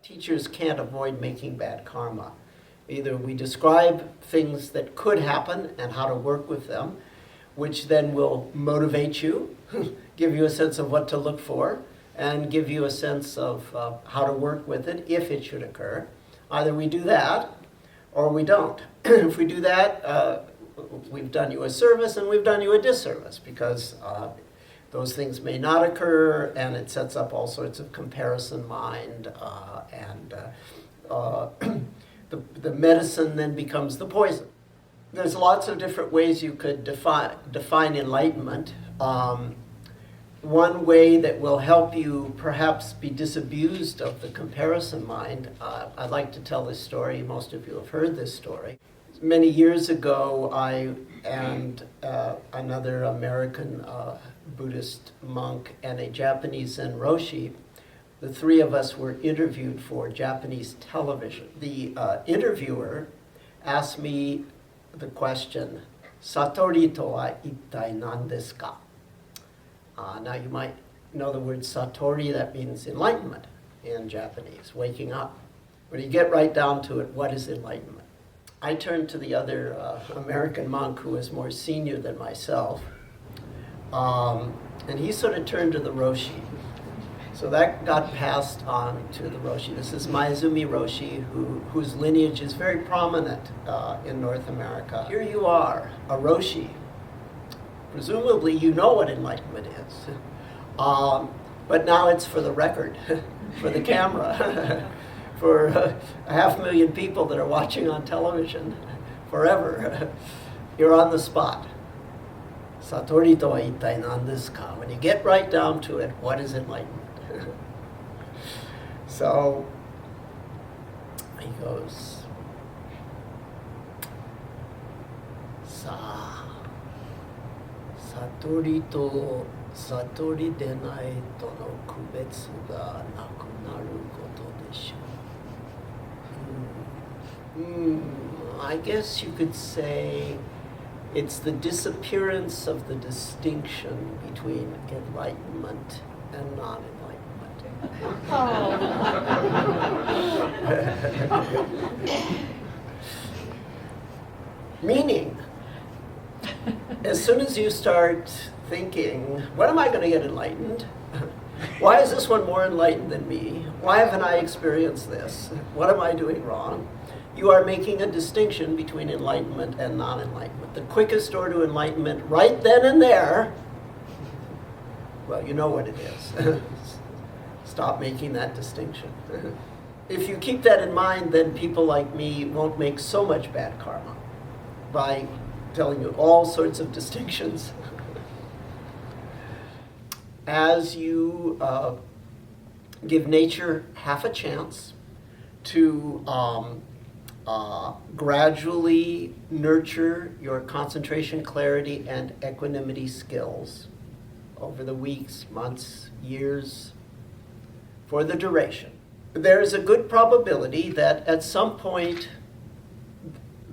Teachers can't avoid making bad karma. Either we describe things that could happen and how to work with them, which then will motivate you, give you a sense of what to look for, and give you a sense of how to work with it if it should occur. Either we do that, or we don't. If we do that, we've done you a service and we've done you a disservice, because those things may not occur, and it sets up all sorts of comparison mind, and the medicine then becomes the poison. There's lots of different ways you could define enlightenment. One way that will help you perhaps be disabused of the comparison mind, I'd like to tell this story. Most of you have heard this story. Many years ago, I and another American Buddhist monk and a Japanese Zen Roshi, the three of us were interviewed for Japanese television. The interviewer asked me the question, "Satori to wa ittai nan desu ka?" Now you might know the word satori, that means enlightenment in Japanese, waking up. When you get right down to it, what is enlightenment? I turned to the other American monk who was more senior than myself, and he sort of turned to the Roshi. So that got passed on to the Roshi. This is Maezumi Roshi, whose lineage is very prominent in North America. Here you are, a Roshi. Presumably you know what enlightenment is. But now it's for the record, for the camera, for 500,000 people that are watching on television forever. You're on the spot. Satori to wa ittai nan desu ka? When you get right down to it, what is enlightenment? So he goes, Sa satori to satori denai to no kubetsu ga nakunaru koto deshu. I guess you could say it's the disappearance of the distinction between enlightenment and non-enlightenment. Meaning, as soon as you start thinking, when am I going to get enlightened? Why is this one more enlightened than me? Why haven't I experienced this? What am I doing wrong? You are making a distinction between enlightenment and non-enlightenment. The quickest door to enlightenment, right then and there, well, you know what it is. Stop making that distinction. If you keep that in mind, then people like me won't make so much bad karma by telling you all sorts of distinctions. As you give nature half a chance to gradually nurture your concentration, clarity, and equanimity skills over the weeks, months, years, for the duration, there is a good probability that at some point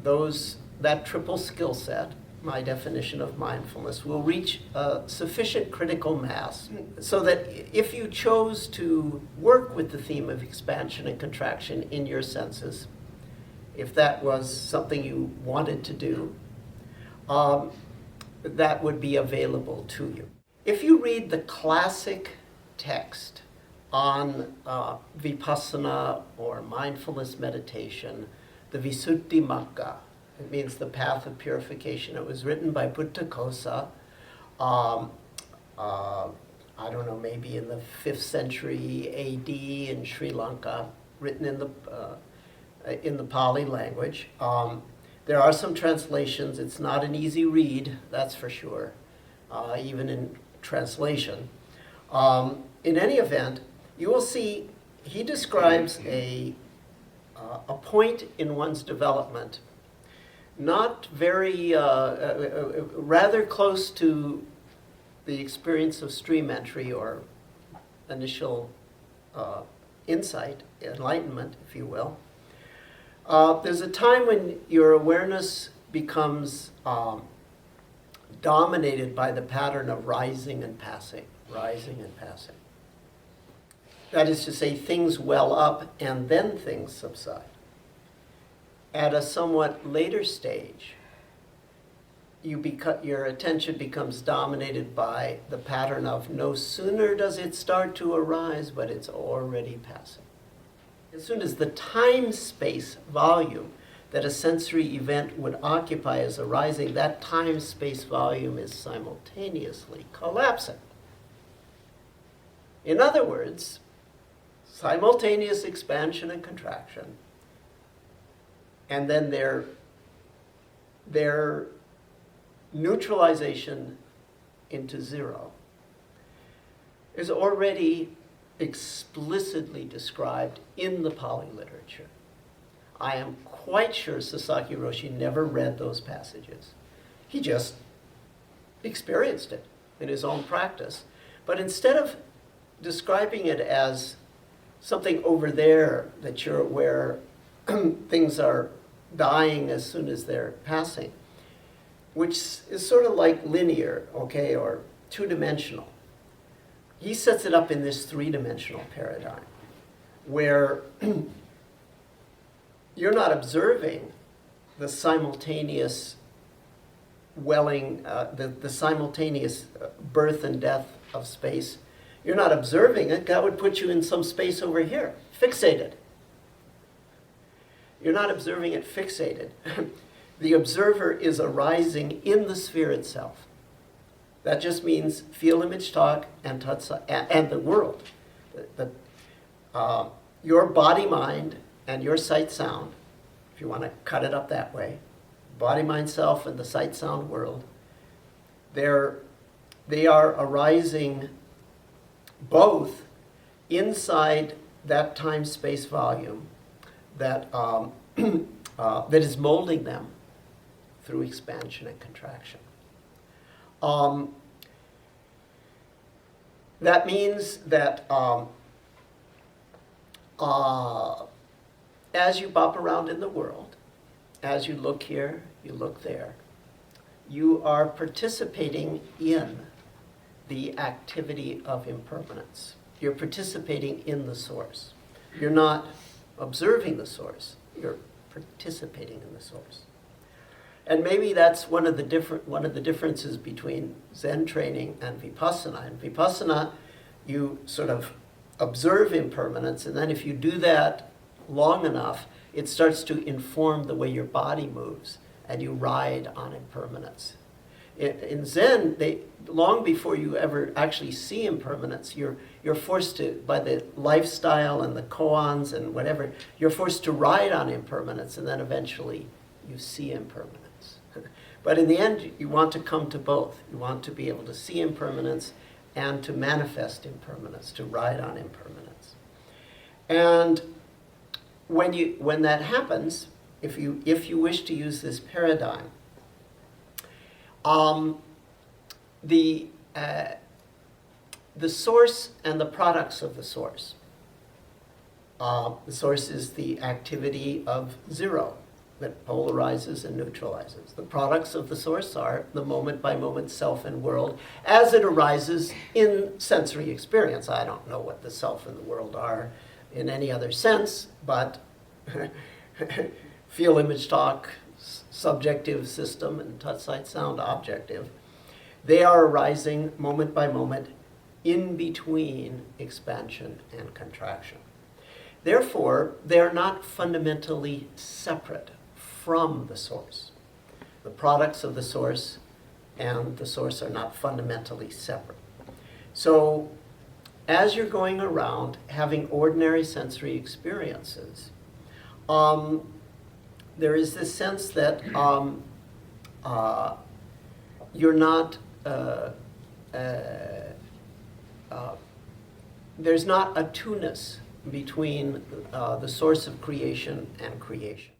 that triple skill set, my definition of mindfulness, will reach a sufficient critical mass so that if you chose to work with the theme of expansion and contraction in your senses, if that was something you wanted to do, that would be available to you. If you read the classic text on vipassana or mindfulness meditation, the Visuddhimagga, it means the path of purification. It was written by Buddhaghosa, I don't know, maybe in the 5th century AD in Sri Lanka, written in the Pali language. There are some translations. It's not an easy read, that's for sure, even in translation. In any event, you will see he describes a point in one's development, not very, rather close to the experience of stream entry or initial insight, enlightenment, if you will. There's a time when your awareness becomes dominated by the pattern of rising and passing, rising and passing. That is to say, things well up and then things subside. At a somewhat later stage, your attention becomes dominated by the pattern of no sooner does it start to arise, but it's already passing. As soon as the time-space volume that a sensory event would occupy is arising, that time-space volume is simultaneously collapsing. In other words, simultaneous expansion and contraction, and then their neutralization into zero is already explicitly described in the Pali literature. I am quite sure Sasaki Roshi never read those passages. He just experienced it in his own practice. But instead of describing it as something over there that you're where things are dying as soon as they're passing, which is sort of like linear, okay, or two-dimensional. He sets it up in this three-dimensional paradigm where you're not observing the simultaneous welling, the simultaneous birth and death of space. You're not observing it. That would put you in some space over here, fixated. You're not observing it fixated. The observer is arising in the sphere itself. That just means feel, image, talk, and the world. Your body, mind, and your sight, sound, if you want to cut it up that way, body, mind, self, and the sight, sound world, they are arising both inside that time-space volume that is molding them through expansion and contraction. That means that as you bop around in the world, as you look here, you look there, you are participating in the activity of impermanence. You're participating in the source. You're not observing the source. You're participating in the source. And maybe that's one of the differences between Zen training and Vipassana. In Vipassana, you sort of observe impermanence, and then if you do that long enough, it starts to inform the way your body moves, and you ride on impermanence. In Zen, long before you ever actually see impermanence, you're forced to, by the lifestyle and the koans and whatever, you're forced to ride on impermanence, and then eventually you see impermanence. But in the end, you want to come to both. You want to be able to see impermanence and to manifest impermanence, to ride on impermanence. And when that happens, if you wish to use this paradigm, the source and the products of the source. The source is the activity of zero that polarizes and neutralizes. The products of the source are the moment-by-moment self and world as it arises in sensory experience. I don't know what the self and the world are in any other sense, but feel, image, talk, subjective system, and touch, sight, sound, objective. They are arising moment by moment in between expansion and contraction. Therefore, they are not fundamentally separate from the source. The products of the source and the source are not fundamentally separate. So, as you're going around having ordinary sensory experiences, there is this sense that you're not, there's not a two-ness between the source of creation and creation.